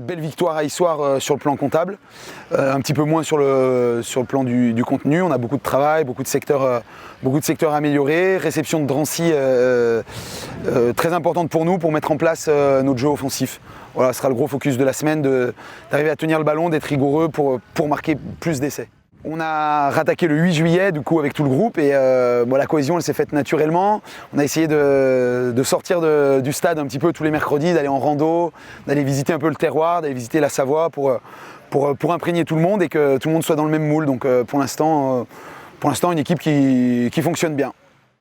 belle victoire à Issoire sur le plan comptable, un petit peu moins sur le plan du contenu. On a beaucoup de travail, beaucoup de secteurs à améliorer. Réception de Drancy très importante pour nous pour mettre en place notre jeu offensif. Voilà, ce sera le gros focus de la semaine, d'arriver à tenir le ballon, d'être rigoureux pour marquer plus d'essais. On a rattaqué le 8 juillet du coup avec tout le groupe et la cohésion elle s'est faite naturellement. On a essayé de sortir du stade un petit peu tous les mercredis, d'aller en rando, d'aller visiter un peu le terroir, d'aller visiter la Savoie pour imprégner tout le monde et que tout le monde soit dans le même moule. Donc pour l'instant une équipe qui fonctionne bien.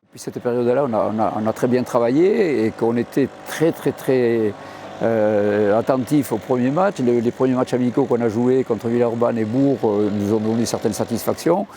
Depuis cette période-là, on a très bien travaillé et qu'on était très attentif au premier match. Les premiers matchs amicaux qu'on a joués contre Villeurbanne et Bourg nous ont donné certaines satisfactions.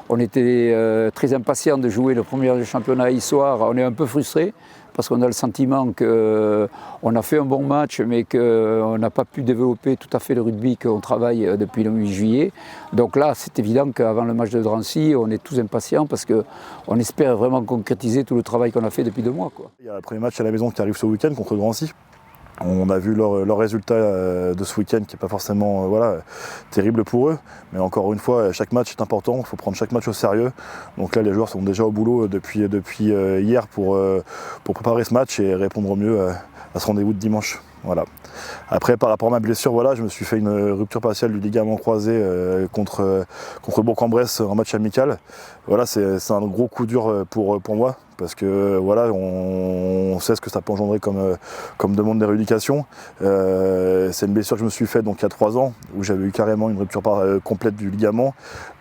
On était très impatients de jouer le premier championnat à Issoire. On est un peu frustrés parce qu'on a le sentiment qu'on a fait un bon match mais qu'on n'a pas pu développer tout à fait le rugby qu'on travaille depuis le 8 juillet. Donc là, c'est évident qu'avant le match de Drancy, on est tous impatients parce qu'on espère vraiment concrétiser tout le travail qu'on a fait depuis 2 mois, quoi. Il y a le premier match à la maison qui arrive ce week-end contre Drancy. On a vu leur résultat de ce week-end qui n'est pas forcément terrible pour eux. Mais encore une fois, chaque match est important, il faut prendre chaque match au sérieux. Donc là, les joueurs sont déjà au boulot depuis hier pour préparer ce match et répondre au mieux à ce rendez-vous de dimanche. Voilà. Après, par rapport à ma blessure, je me suis fait une rupture partielle du ligament croisé contre Bourg-en-Bresse en match amical. Voilà, c'est un gros coup dur pour moi. Parce que on sait ce que ça peut engendrer comme demande de rééducation. C'est une blessure que je me suis faite donc, il y a 3 ans, où j'avais eu carrément une rupture complète du ligament.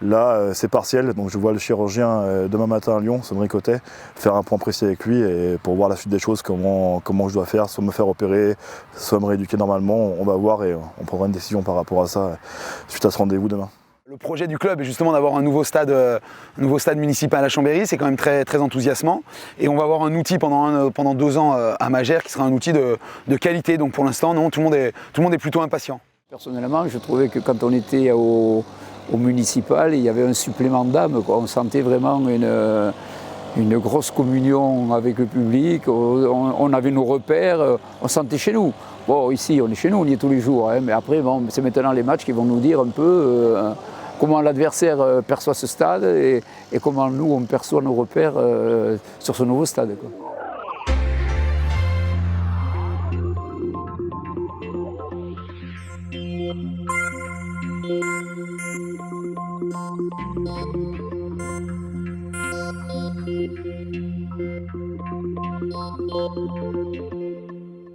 Là, c'est partiel, donc je vois le chirurgien demain matin à Lyon, Cédric Cotet, faire un point précis avec lui et pour voir la suite des choses, comment je dois faire, soit me faire opérer, soit me rééduquer normalement. On va voir et on prendra une décision par rapport à ça suite à ce rendez-vous demain. Le projet du club est justement d'avoir un nouveau stade municipal à Chambéry, c'est quand même très enthousiasmant. Et on va avoir un outil pendant 2 ans à Magère qui sera un outil de qualité. Donc pour l'instant, non, tout le monde est plutôt impatient. Personnellement, je trouvais que quand on était au municipal, il y avait un supplément d'âme. On sentait vraiment une grosse communion avec le public, on avait nos repères, on sentait chez nous. Bon, ici, on est chez nous, on y est tous les jours, mais après, c'est maintenant les matchs qui vont nous dire un peu comment l'adversaire perçoit ce stade et comment nous, on perçoit nos repères sur ce nouveau stade, quoi.